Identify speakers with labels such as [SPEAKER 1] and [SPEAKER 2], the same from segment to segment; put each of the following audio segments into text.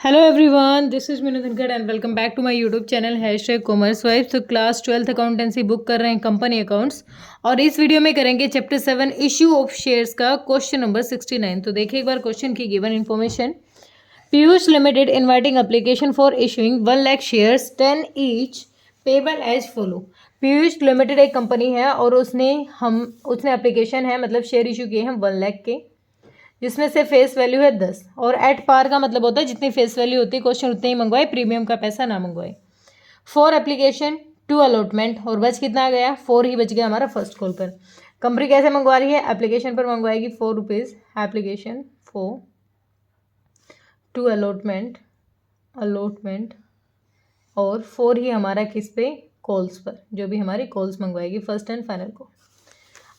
[SPEAKER 1] Hello everyone, this is Minu Dhankad and welcome back to my YouTube channel #commerce तो class 12th accountancy book कर रहे हैं company accounts और इस video में करेंगे चैप्टर 7 इश्यू ऑफ शेयर्स का क्वेश्चन नंबर 69। तो देखिए एक बार क्वेश्चन की given information. Piyush limited inviting application for issuing 1 lakh shares 10 each payable as follow. Piyush limited एक कंपनी है और उसने एप्लीकेशन है मतलब शेयर इशू किए हैं 1 लाख के, जिसमें से फेस वैल्यू है 10 और एट पार का मतलब होता है जितनी फेस वैल्यू होती है क्वेश्चन उतने ही मंगवाए, प्रीमियम का पैसा ना मंगवाए। 4 एप्लीकेशन 2 अलॉटमेंट और बच कितना गया 4 ही बच गया हमारा फर्स्ट कॉल पर। कंपनी कैसे मंगवा रही है, एप्लीकेशन पर मंगवाएगी 4 रुपीज़ एप्लीकेशन 4 2 अलॉटमेंट और 4 ही हमारा किस पे कॉल्स पर, जो भी हमारी कॉल्स मंगवाएगी फर्स्ट एंड फाइनल को।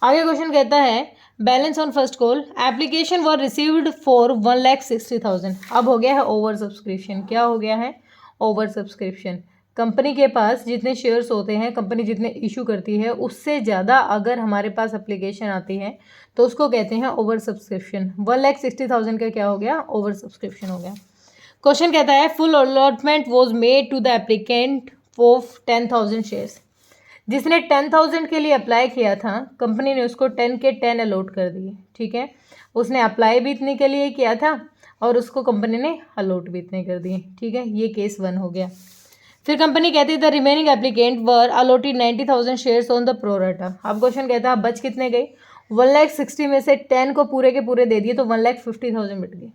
[SPEAKER 1] आगे क्वेश्चन कहता है balance on first call application were received for 1,60,000। अब हो गया है ओवर सब्सक्रिप्शन। क्या हो गया है, ओवर सब्सक्रिप्शन। कंपनी के पास जितने शेयर्स होते हैं, कंपनी जितने इशू करती है उससे ज़्यादा अगर हमारे पास एप्लीकेशन आती है तो उसको कहते हैं ओवर सब्सक्रिप्शन। 1,60,000 का क्या हो गया, ओवर सब्सक्रिप्शन हो गया। क्वेश्चन कहता है full allotment was made to the applicant of 10,000 shares. जिसने 10,000 के लिए अप्लाई किया था कंपनी ने उसको 10 के 10 अलॉट कर दिए। ठीक है, उसने अप्लाई भी इतने के लिए किया था और उसको कंपनी ने अलॉट भी इतने कर दिए। ठीक है, ये केस 1 हो गया। फिर कंपनी कहती है the remaining applicant were allotted 90,000 shares on the pro rata. अब क्वेश्चन कहता है बच कितने गए, 1,60,000 में से 10 को पूरे के पूरे दे दिए तो 1,50,000 मिट गए।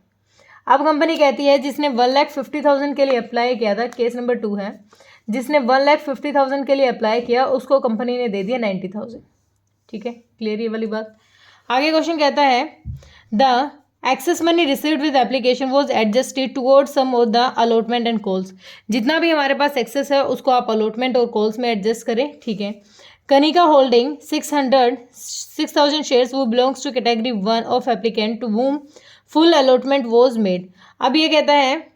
[SPEAKER 1] अब कंपनी कहती है जिसने 1,50,000 के लिए अप्लाई किया था, केस नंबर 2 है, जिसने 1,50,000 के लिए अप्लाई किया उसको कंपनी ने दे दिया 90,000। ठीक है, क्लियर ये वाली बात। आगे क्वेश्चन कहता है the excess money received with application was adjusted toward sum of the allotment and calls. जितना भी हमारे पास एक्सेस है उसको आप अलॉटमेंट और कॉल्स में एडजस्ट करें। ठीक है, कनिका होल्डिंग 6,000 शेयर्स वो belongs to category 1 of applicant to whom full allotment was made. अब ये कहता है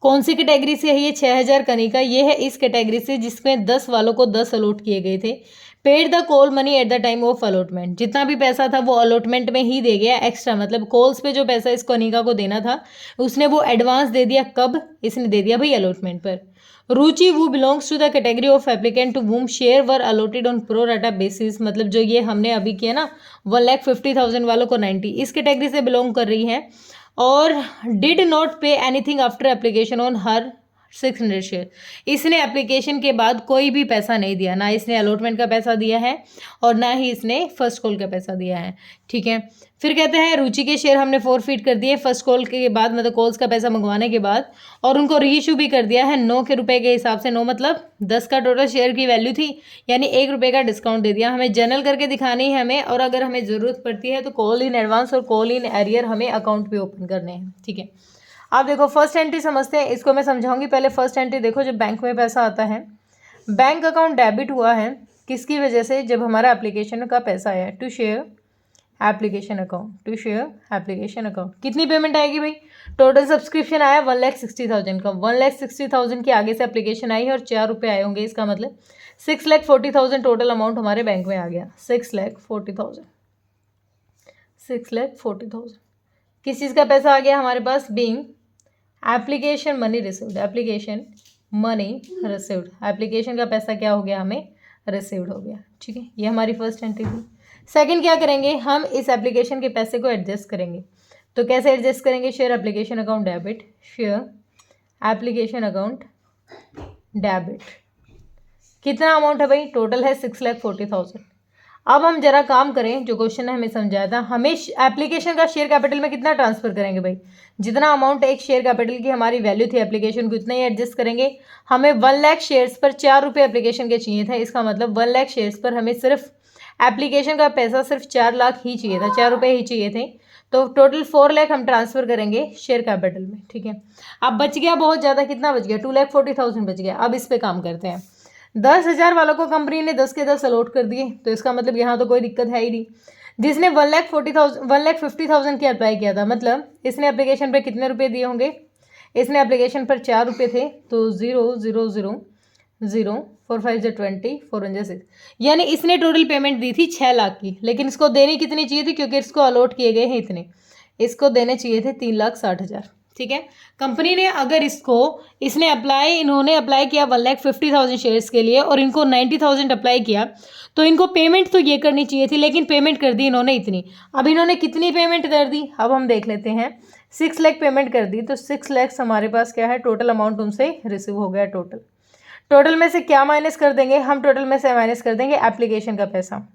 [SPEAKER 1] कौन सी कैटेगरी से है ये 6,000 कनिका, ये है इस कैटेगरी से जिसमें 10 वालों को 10 अलॉट किए गए थे। Paid the call money at the time of allotment. जितना भी पैसा था वो अलॉटमेंट में ही दे गया एक्स्ट्रा, मतलब कॉल्स पे जो पैसा इस कनिका को देना था उसने वो एडवांस दे दिया। कब, इसने दे दिया भाई अलॉटमेंट पर। रुचि वो belongs to the category of applicant to whom share were allotted on pro rata basis, मतलब जो ये हमने अभी किया ना 1,50,000 वालों को 90, इस कैटेगरी से बिलोंग कर रही है और did not pay anything after application on her 600 share. इसने एप्लीकेशन के बाद कोई भी पैसा नहीं दिया, ना इसने अलॉटमेंट का पैसा दिया है और ना ही इसने फर्स्ट कॉल का पैसा दिया है। ठीक है, फिर कहते हैं रुचि के शेयर हमने फॉरफिट कर दिए फर्स्ट कॉल के बाद, मतलब कॉल्स का पैसा मंगवाने के बाद, और उनको रीइशू भी कर दिया है 9 के रुपए के हिसाब से। 9 मतलब 10 का टोटल शेयर की वैल्यू थी, यानी 1 रुपये का डिस्काउंट दे दिया। हमें जनरल करके दिखानी है हमें, और अगर हमें ज़रूरत पड़ती है तो कॉल इन एडवांस और कॉल इन एरियर हमें अकाउंट भी ओपन करने हैं। ठीक है, आप देखो फर्स्ट एंट्री समझते हैं, इसको मैं समझाऊंगी। पहले फर्स्ट एंट्री देखो, जब बैंक में पैसा आता है, बैंक अकाउंट डेबिट हुआ है किसकी वजह से, जब हमारा एप्लीकेशन का पैसा आया to share application account, to share application account. कितनी पेमेंट आएगी भाई, टोटल सब्सक्रिप्शन आया 1,60,000 का, 1,60,000 की आगे से एप्लीकेशन आई है और 4 रुपये आए होंगे, इसका मतलब 6,40,000 टोटल अमाउंट हमारे बैंक में आ गया। 6,40,000 किस चीज़ का पैसा आ गया हमारे पास, being application money received, application money received, application का पैसा क्या हो गया हमें रिसीव्ड हो गया। ठीक है, ये हमारी फर्स्ट एंट्री थी। सेकंड क्या करेंगे, हम इस एप्लीकेशन के पैसे को एडजस्ट करेंगे। तो कैसे एडजस्ट करेंगे, share application account debit, share application account debit. कितना अमाउंट है भाई, टोटल है 6,40,000। अब हम जरा काम करें, जो क्वेश्चन ने हमें समझाया था, हमें एप्लीकेशन का शेयर कैपिटल में कितना ट्रांसफर करेंगे भाई, जितना अमाउंट एक शेयर कैपिटल की हमारी वैल्यू थी एप्लीकेशन को उतना ही एडजस्ट करेंगे। हमें 1 लाख शेयर्स पर 4 रुपये एप्लीकेशन के चाहिए था, इसका मतलब 1 लाख शेयर्स पर हमें सिर्फ एप्लीकेशन का पैसा सिर्फ 4 लाख ही चाहिए था, 4 रुपये ही चाहिए थे। तो टोटल 4 लाख हम ट्रांसफर करेंगे शेयर कैपिटल में। ठीक है, अब बच गया बहुत ज़्यादा, कितना बच गया, 2,40,000 बच गया। अब इस पर काम करते हैं। 10,000 वालों को कंपनी ने 10 के 10 अलॉट कर दिए, तो इसका मतलब यहाँ तो कोई दिक्कत है ही नहीं। जिसने 1,50,000 की अप्लाई किया था, मतलब इसने एप्लीकेशन पे कितने रुपए दिए होंगे, इसने एप्लीकेशन पर 4 रुपये थे, तो 0,0,0,0 4 5 20 4 1 6, यानी इसने टोटल पेमेंट दी थी 6 लाख की, लेकिन इसको देनी कितनी चाहिए थी, क्योंकि इसको अलॉट किए गए हैं इतने, इसको देने चाहिए थे 3,60,000। ठीक है। कंपनी ने अगर इन्होंने अप्लाई किया 1,50,000 शेयर्स के लिए और इनको 90,000 अप्लाई किया, तो इनको पेमेंट तो ये करनी चाहिए थी, लेकिन पेमेंट कर दी इन्होंने इतनी। अब इन्होंने कितनी पेमेंट कर दी, अब हम देख लेते हैं। 6 लाख पेमेंट कर दी, तो 6 लाख हमारे पास क्या है, टोटल अमाउंट उनसे रिसीव हो गया। टोटल में से क्या माइनस कर देंगे हम, टोटल में से माइनस कर देंगे एप्लीकेशन का पैसा।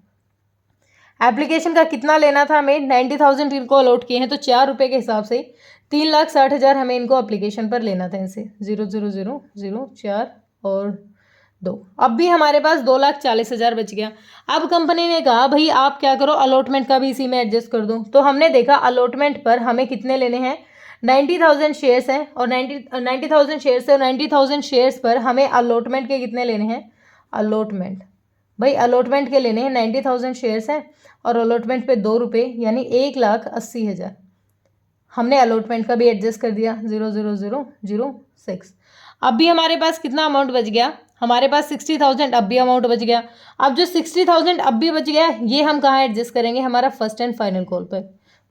[SPEAKER 1] एप्लीकेशन का कितना लेना था हमें, 90,000 इनको अलॉट किए हैं, तो 4 रुपये के हिसाब से 3,60,000 हमें इनको एप्लीकेशन पर लेना था इनसे। 0,0,0,0 4 और 2। अब भी हमारे पास 2,40,000 बच गया। अब कंपनी ने कहा भाई आप क्या करो, अलॉटमेंट का भी इसी में एडजस्ट कर दो। तो हमने देखा अलॉटमेंट पर हमें कितने लेने हैं, 90,000 शेयर्स हैं और 90,000 शेयर्स है और 90,000 शेयर्स पर हमें अलॉटमेंट के कितने लेने हैं, अलॉटमेंट भाई अलॉटमेंट के लेने हैं 90,000 शेयर्स हैं और अलॉटमेंट पे 2 रुपये यानी 1,80,000 हमने अलॉटमेंट का भी एडजस्ट कर दिया। 0,0,0,0,6। अब भी हमारे पास कितना अमाउंट बच गया, हमारे पास 60,000 अब भी अमाउंट बच गया। अब जो 60,000 अब भी बच गया ये हम कहाँ एडजस्ट करेंगे, हमारा फर्स्ट एंड फाइनल कॉल पर,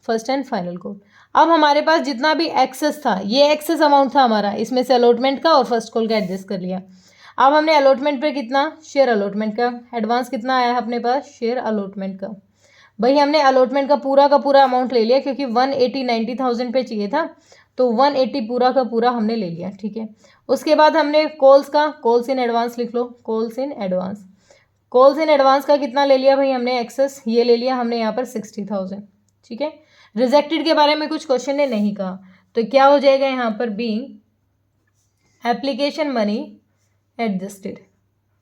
[SPEAKER 1] फर्स्ट एंड फाइनल कॉल। अब हमारे पास जितना भी एक्सेस था, ये एक्सेस अमाउंट था हमारा, इसमें से अलॉटमेंट का और फर्स्ट कॉल का एडजस्ट कर लिया। अब हमने अलॉटमेंट पे कितना, शेयर अलॉटमेंट का एडवांस कितना आया है अपने पास, शेयर अलॉटमेंट का। भाई हमने अलॉटमेंट का पूरा अमाउंट ले लिया क्योंकि 180 90,000 पे चाहिए था, तो 180 पूरा का पूरा हमने ले लिया। ठीक है, उसके बाद हमने कॉल्स इन एडवांस लिख लो, कॉल्स इन एडवांस का कितना ले लिया भाई हमने एक्सेस, ये ले लिया हमने यहाँ पर 60,000। ठीक है, रिजेक्टेड के बारे में कुछ क्वेश्चन ने नहीं कहा, तो क्या हो जाएगा यहाँ पर, being application money adjusted,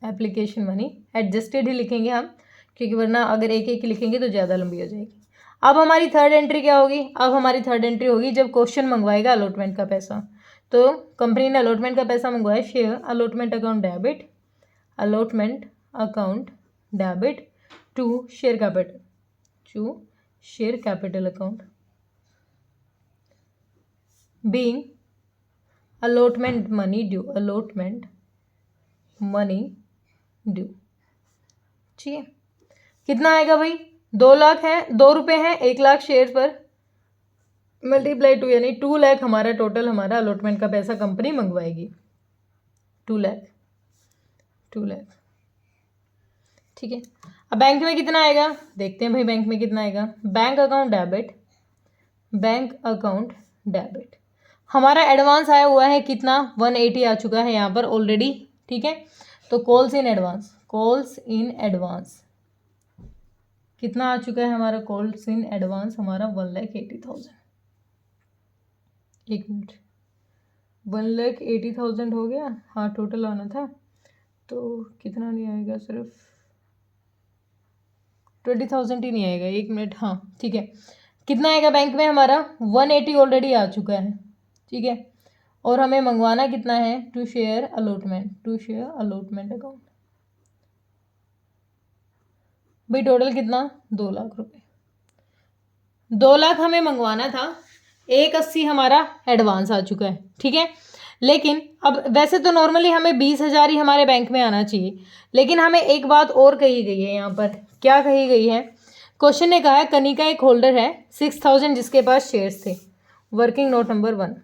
[SPEAKER 1] application money adjusted ही लिखेंगे हम, क्योंकि वरना अगर एक एक लिखेंगे तो ज़्यादा लंबी हो जाएगी। अब हमारी थर्ड एंट्री क्या होगी, अब हमारी थर्ड एंट्री होगी जब क्वेश्चन मंगवाएगा अलॉटमेंट का पैसा। तो कंपनी ने अलॉटमेंट का पैसा मंगवाया, share allotment account debit, allotment account debit to share capital account, being allotment money due, ठीक है। कितना आएगा भाई, 2 लाख है, 2 रुपये हैं 1 लाख शेयर पर, मल्टीप्लाई 2 यानी 2 लाख हमारा टोटल हमारा अलॉटमेंट का पैसा कंपनी मंगवाएगी। 2 लाख ठीक है। अब बैंक में कितना आएगा, देखते हैं भाई बैंक में कितना आएगा। बैंक अकाउंट डेबिट हमारा एडवांस आया हुआ है कितना, 180 आ चुका है यहाँ पर ऑलरेडी। ठीक है, तो कॉल्स इन एडवांस कितना आ चुका है हमारा, कॉल्स इन एडवांस हमारा 1,80,000। एक मिनट, 1,80,000 हो गया, हाँ टोटल आना था, तो कितना नहीं आएगा, सिर्फ 20,000 ही नहीं आएगा। एक मिनट, हाँ ठीक है, कितना आएगा बैंक में हमारा, 180 ऑलरेडी आ चुका है। ठीक है, और हमें मंगवाना कितना है, टू शेयर अलॉटमेंट अकाउंट। भाई टोटल कितना, 2 लाख रुपए, 2 लाख हमें मंगवाना था, 180 हमारा एडवांस आ चुका है। ठीक है, लेकिन अब वैसे तो नॉर्मली हमें 20,000 ही हमारे बैंक में आना चाहिए, लेकिन हमें एक बात और कही गई है यहाँ पर। क्या कही गई है, क्वेश्चन ने कहा है कनिका एक होल्डर है 6,000 जिसके पास शेयर्स थे। वर्किंग नोट नंबर 1,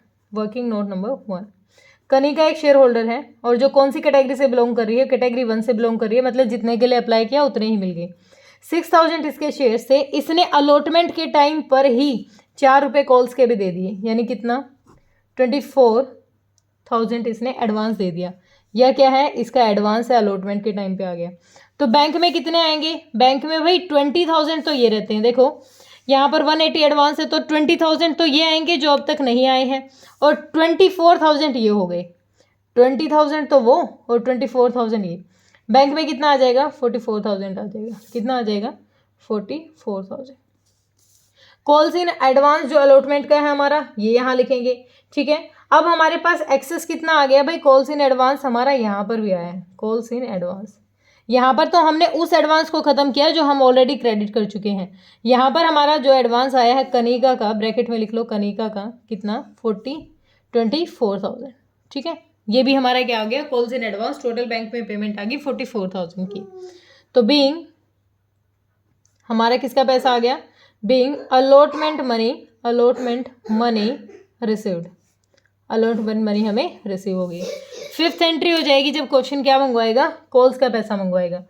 [SPEAKER 1] कनिका एक शेयर होल्डर है और जो कौन सी कैटेगरी से बिलोंग कर रही है, कैटेगरी 1 से बिलोंग कर रही है, मतलब जितने के लिए अप्लाई किया उतने ही मिल गए। 6,000 इसके शेयर्स थे, इसने अलॉटमेंट के टाइम पर ही 4 रुपये कॉल्स के भी दे दिए, यानी कितना, 24,000 इसने एडवांस दे दिया। यह क्या है, इसका एडवांस है, अलॉटमेंट के टाइम पे आ गया। तो बैंक में कितने आएंगे, बैंक में भाई 20,000 तो ये रहते हैं, देखो यहाँ पर 180 एडवांस है, तो 20,000 तो ये आएंगे जो अब तक नहीं आए हैं, और 24,000 ये हो गए, 20,000 तो वो और 24,000 ये। बैंक में कितना आ जाएगा, 44,000 आ जाएगा। कितना आ जाएगा, 44,000। कॉल्स इन एडवांस जो अलॉटमेंट का है हमारा, ये यहाँ लिखेंगे। ठीक है, अब हमारे पास एक्सेस कितना आ गया भाई, कॉल्स इन एडवांस हमारा यहाँ पर भी आया है, कॉल्स इन एडवांस। यहाँ पर तो हमने उस एडवांस को खत्म किया जो हम ऑलरेडी क्रेडिट कर चुके हैं। यहाँ पर हमारा जो एडवांस आया है कनिका का, ब्रैकेट में लिख लो कनिका का, कितना, 24,000। ठीक है, ये भी हमारा क्या आ गया, calls in advance. Total bank में पेमेंट आ गई 44,000 की। तो बीइंग हमारा किसका पैसा आ गया, being allotment money received, allotment money हमें रिसीव होगी। फिफ्थ एंट्री हो जाएगी जब क्वेश्चन क्या मंगवाएगा, कॉल्स का पैसा मंगवाएगा।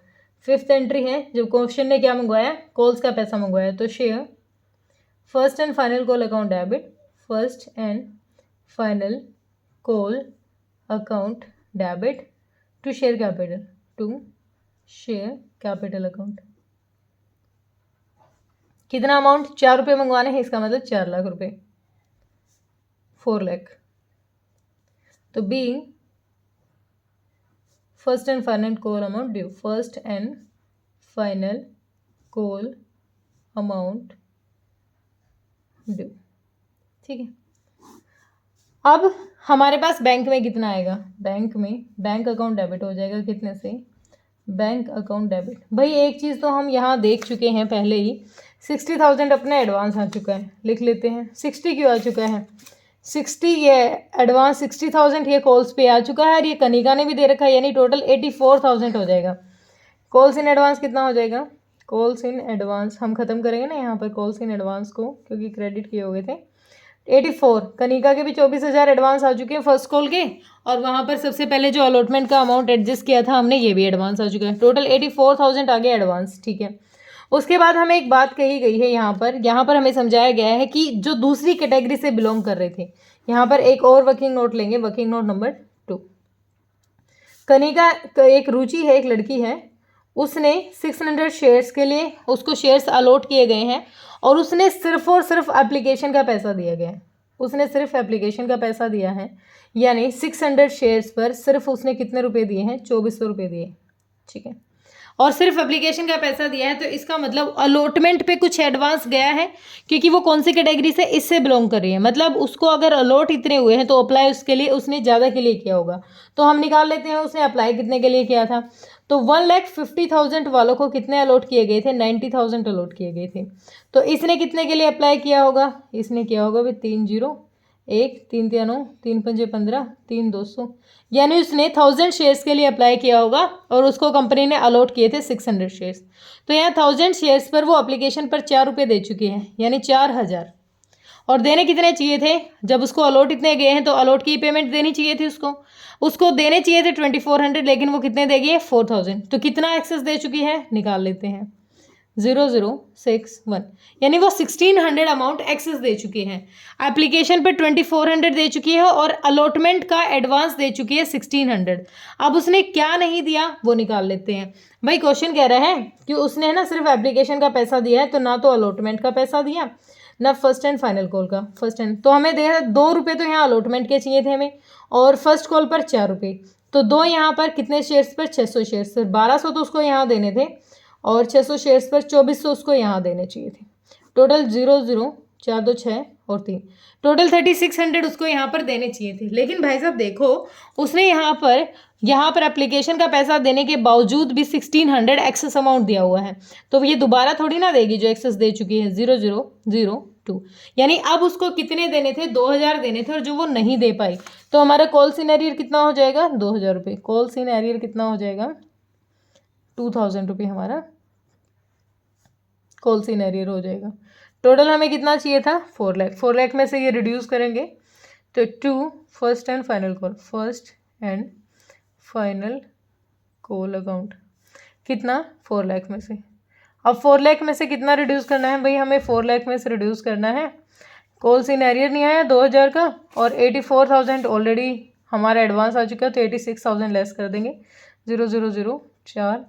[SPEAKER 1] फिफ्थ एंट्री है जब क्वेश्चन ने क्या मंगवाया, कॉल्स का पैसा मंगवाया। तो share first and final call account debit, first and final call account debit to share capital, to share capital account. कितना अमाउंट, 4 रुपये मंगवाने हैं, इसका मतलब 4 लाख रुपए, 4 लाख। तो be first and final call amount due, first and final call amount due. ठीक है, अब हमारे पास बैंक में कितना आएगा, बैंक में बैंक अकाउंट डेबिट हो जाएगा कितने से, बैंक अकाउंट डेबिट। भाई एक चीज़ तो हम यहाँ देख चुके हैं पहले ही, 60,000 अपना एडवांस आ चुका है, लिख लेते हैं। 60 क्यों आ चुका है, 60 ये एडवांस 60,000 ये कॉल्स पे आ चुका है और ये कनिका ने भी दे रखा है, यानी टोटल 84,000 हो जाएगा। कॉल्स इन एडवांस कितना हो जाएगा, कॉल्स इन एडवांस हम खत्म करेंगे ना यहाँ पर कॉल्स इन एडवांस को, क्योंकि क्रेडिट किए हुए थे। 84, कनिका के भी 24,000 एडवांस आ चुके हैं फर्स्ट कॉल के, और वहाँ पर सबसे पहले जो अलॉटमेंट का अमाउंट एडजस्ट किया था हमने, ये भी एडवांस आ चुका है। टोटल 84,000 आ गया एडवांस। ठीक है, उसके बाद हमें एक बात कही गई है यहाँ पर हमें समझाया गया है कि जो दूसरी कैटेगरी से बिलोंग कर रहे थे, यहाँ पर एक और वर्किंग नोट लेंगे, वर्किंग नोट नंबर 2। कनिका एक रुचि है, एक लड़की है, उसने 600 शेयर्स के लिए उसको शेयर्स अलॉट किए गए हैं और उसने सिर्फ और सिर्फ एप्लीकेशन का पैसा दिया गया है, उसने सिर्फ एप्लीकेशन का पैसा दिया है, यानी 600 शेयर्स पर सिर्फ उसने कितने रुपए दिए हैं, 2400 रुपये दिए। ठीक है, और सिर्फ एप्लीकेशन का पैसा दिया है, तो इसका मतलब अलॉटमेंट पे कुछ एडवांस गया है, क्योंकि वो कौन सी कैटेगरी से, इससे बिलोंग कर रही है। मतलब उसको अगर अलॉट इतने हुए हैं तो अप्लाई उसके लिए उसने ज़्यादा के लिए किया होगा। तो हम निकाल लेते हैं उसने अप्लाई कितने के लिए किया था। तो 1,50,000 वालों को कितने अलॉट किए गए थे, 90,000 अलॉट किए गए थे। तो इसने कितने के लिए अप्लाई किया होगा, इसने किया होगा भाई 3 0 1 3 3 9 3 5 15 3 200, यानी उसने 1000 शेयर्स के लिए अप्लाई किया होगा और उसको कंपनी ने अलॉट किए थे 600 शेयर्स। तो यहाँ 1000 शेयर्स पर वो एप्लीकेशन पर 4 रुपये दे चुके हैं, यानी 4000। और देने कितने चाहिए थे, जब उसको अलॉट इतने गए हैं तो अलॉट की पेमेंट देनी चाहिए थी उसको देने चाहिए थे 2400, लेकिन वो कितने देगी, 4000। तो कितना एक्सेस दे चुकी है, निकाल लेते हैं, 0061, यानी वो 1600 अमाउंट एक्सेस दे चुकी है। एप्लीकेशन पर 2400 दे चुकी है और अलॉटमेंट का एडवांस दे चुकी है 1600। अब उसने क्या नहीं दिया वो निकाल लेते हैं। भाई क्वेश्चन कह रहा है कि उसने ना सिर्फ एप्लीकेशन का पैसा दिया है, तो ना तो अलॉटमेंट का पैसा दिया, ना फर्स्ट एंड फाइनल कॉल का। फर्स्ट एंड तो हमें दे 2 रुपये तो यहाँ अलॉटमेंट के चाहिए थे हमें, और फर्स्ट कॉल पर 4 रुपये, तो 2 यहाँ पर कितने शेयर्स पर, 600 शेयर्स पर 1200 तो उसको यहाँ देने थे, और 600 शेयर्स पर 2400 उसको यहाँ देने चाहिए थे। टोटल 00 4 2 6 और 3, टोटल 3600 उसको यहाँ पर देने चाहिए थे। लेकिन भाई साहब देखो, उसने यहाँ पर एप्लीकेशन का पैसा देने के बावजूद भी 1600 एक्सेस अमाउंट दिया हुआ है, तो ये दोबारा थोड़ी ना देगी जो एक्सेस दे चुकी है, 0002, यानी अब उसको कितने देने थे, 2000 देने थे, और जो वो नहीं दे पाई। तो हमारा कॉल इन एरियर कितना हो जाएगा, 2000 रुपये। कॉल इन एरियर कितना हो जाएगा, 2000 रुपये हमारा कॉल इन एरियर हो जाएगा। टोटल हमें कितना चाहिए था, 4 लाख। 4 लाख में से ये रिड्यूस करेंगे तो 2 first and final call, first and final call account कितना, 4 लाख में से। अब 4 लाख में से कितना रिड्यूस करना है भाई, हमें 4 लाख में से रिड्यूस करना है। कॉल इन एरियर नहीं आया 2000 का, और 84,000 ऑलरेडी हमारा एडवांस आ चुका है, तो 86,000 लेस कर देंगे। 000 4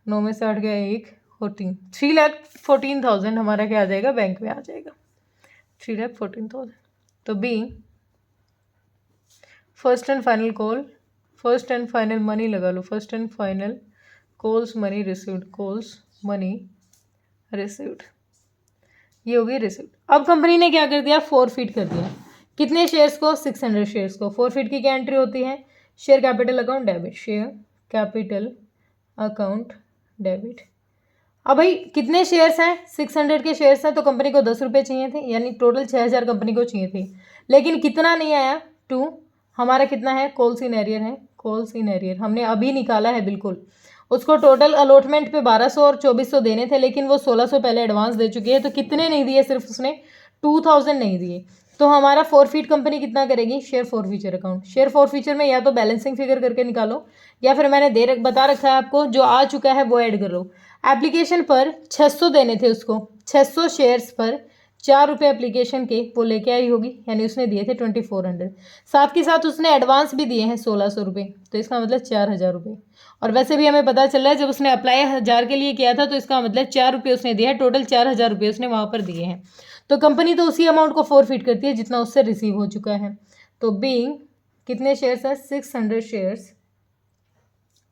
[SPEAKER 1] 9 में से 8 गया 1 और 3, 3,14,000 हमारा क्या आ जाएगा, बैंक में आ जाएगा, 3,14,000। तो be first and final call, first and final money लगा लो, first and final calls money received, calls money received, ये होगी रिसीव्ड। अब कंपनी ने क्या कर दिया, फॉरफिट कर दिया। कितने शेयर्स को, 600 शेयर्स को। फॉरफिट की क्या एंट्री होती है, share capital account debit, share capital account debit. अब भाई कितने शेयर्स हैं, 600 के शेयर्स हैं, तो कंपनी को 10 रुपये चाहिए थे, यानी टोटल 6000 कंपनी को चाहिए थे, लेकिन कितना नहीं आया, 2। हमारा कितना है, कॉल इन एरियर है, कॉल इन एरियर हमने अभी निकाला है बिल्कुल। उसको टोटल अलॉटमेंट पे 1200 और 2400 देने थे, लेकिन वो 1600 पहले एडवांस दे चुकी है, तो कितने नहीं दिए, सिर्फ उसने 2000 नहीं दिए। तो हमारा फॉरफिट कंपनी कितना करेगी, share forfeiture account. Share forfeiture में या तो बैलेंसिंग फिगर करके निकालो, या फिर मैंने बता रखा है आपको, जो आ चुका है वो ऐड कर लो। एप्लीकेशन पर 600 देने थे उसको, 600 शेयर्स पर 4 रुपये एप्लीकेशन के वो लेके आई होगी, यानी उसने दिए थे 2400। साथ के साथ उसने एडवांस भी दिए हैं 1600 रुपये, तो इसका मतलब 4000 रुपये। और वैसे भी हमें पता चल रहा है जब उसने अप्लाई 1000 के लिए किया था, तो इसका मतलब 4 रुपये उसने दिया है, टोटल 4000 रुपये उसने वहाँ पर दिए हैं। तो कंपनी तो उसी अमाउंट को फॉरफिट करती है जितना उससे रिसीव हो चुका है। तो बीइंग कितने शेयर्स है, 600 शेयर्स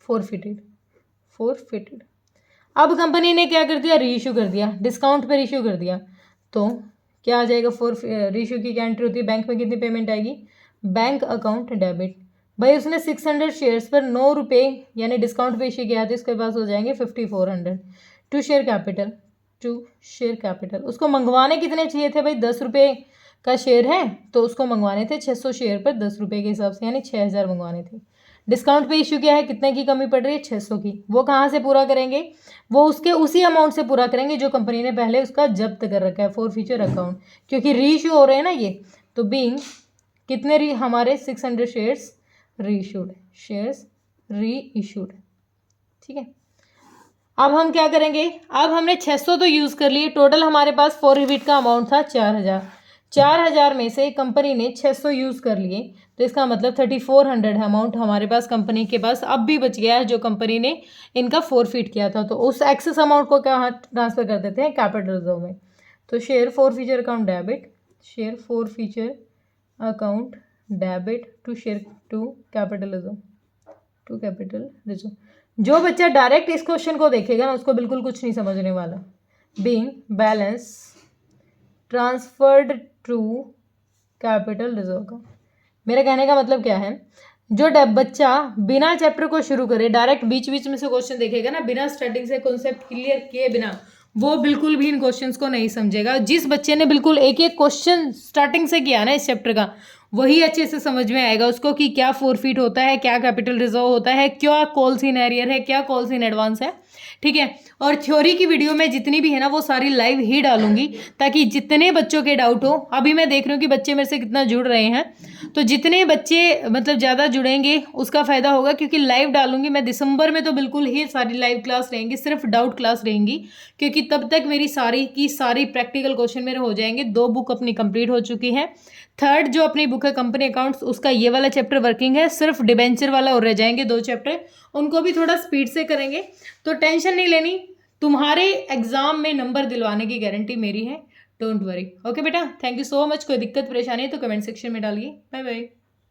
[SPEAKER 1] फॉरफिटेड। अब कंपनी ने क्या कर दिया, रीइश्यू कर दिया, डिस्काउंट पे रीइश्यू कर दिया। तो क्या आ जाएगा, रीइश्यू की क्या एंट्री होती है, बैंक में कितनी पेमेंट आएगी, बैंक अकाउंट डेबिट। भाई उसने 600 शेयर्स पर 9 रुपये यानी डिस्काउंट पे इश्यू किया, तो इसके पास हो जाएंगे 5400। टू शेयर कैपिटल उसको मंगवाने कितने चाहिए थे भाई, 10 रुपये का शेयर है, तो उसको मंगवाने थे 600 शेयर पर 10 रुपये के हिसाब से, यानी 6000 मंगवाने थे। डिस्काउंट पे इश्यू किया है, कितने की कमी पड़ रही है, 600 की। वो कहाँ से पूरा करेंगे, वो उसके उसी अमाउंट से पूरा करेंगे जो कंपनी ने पहले उसका जब्त कर रखा है फॉरफीचर अकाउंट, क्योंकि रीइश्यू हो रहे हैं ना ये। तो बीइंग कितने हमारे 600 शेयर्स रीइश्यूड, ठीक है। अब हम क्या करेंगे, अब हमने 600 तो यूज़ कर लिए, टोटल हमारे पास फॉरफिट का अमाउंट था 4000। 4000 में से कंपनी ने 600 यूज़ कर लिए, तो इसका मतलब 3400 अमाउंट हमारे पास कंपनी के पास अब भी बच गया है, जो कंपनी ने इनका फॉरफिट किया था। तो उस एक्सेस अमाउंट को क्या ट्रांसफ़र कर देते हैं, कैपिटल रिजर्व में। तो share forfeiture account debit, share forfeiture account debit to capital reserve. जो बच्चा डायरेक्ट इस क्वेश्चन को देखेगा ना, उसको बिल्कुल कुछ नहीं समझने वाला। Being balance transferred to capital reserve का मेरा कहने का मतलब क्या है, जो बच्चा बिना चैप्टर को शुरू करे डायरेक्ट बीच बीच में से क्वेश्चन देखेगा ना, बिना स्टार्टिंग से कॉन्सेप्ट क्लियर किए बिना, वो बिल्कुल भी इन क्वेश्चंस को नहीं समझेगा। जिस बच्चे ने बिल्कुल एक एक क्वेश्चन स्टार्टिंग से किया ना इस चैप्टर का, वही अच्छे से समझ में आएगा उसको कि क्या फॉरफिट होता है, क्या कैपिटल रिजर्व होता है, क्या कॉल्स इन एरियर है, क्या कॉल्स इन एडवांस है, ठीक है। और थ्योरी की वीडियो में जितनी भी है ना, वो सारी लाइव ही डालूंगी, ताकि जितने बच्चों के डाउट हो, अभी मैं देख रही हूँ कि बच्चे मेरे से कितना जुड़ रहे हैं, तो जितने बच्चे मतलब ज़्यादा जुड़ेंगे उसका फ़ायदा होगा, क्योंकि लाइव डालूंगी मैं। दिसंबर में तो बिल्कुल ही सारी लाइव क्लास रहेंगी, सिर्फ डाउट क्लास रहेंगी, क्योंकि तब तक मेरी सारी की सारी प्रैक्टिकल क्वेश्चन मेरे हो जाएंगे। 2 बुक अपनी कंप्लीट हो चुकी है, थर्ड जो अपनी बुक है कंपनी अकाउंट्स, उसका ये वाला चैप्टर वर्किंग है, सिर्फ डिबेंचर वाला और रह जाएंगे 2 चैप्टर, उनको भी थोड़ा स्पीड से करेंगे। तो टेंशन नहीं लेनी, तुम्हारे एग्जाम में नंबर दिलवाने की गारंटी मेरी है, डोंट वरी। ओके बेटा, थैंक यू सो मच। कोई दिक्कत परेशानी है तो कमेंट सेक्शन में डालिए। Bye bye.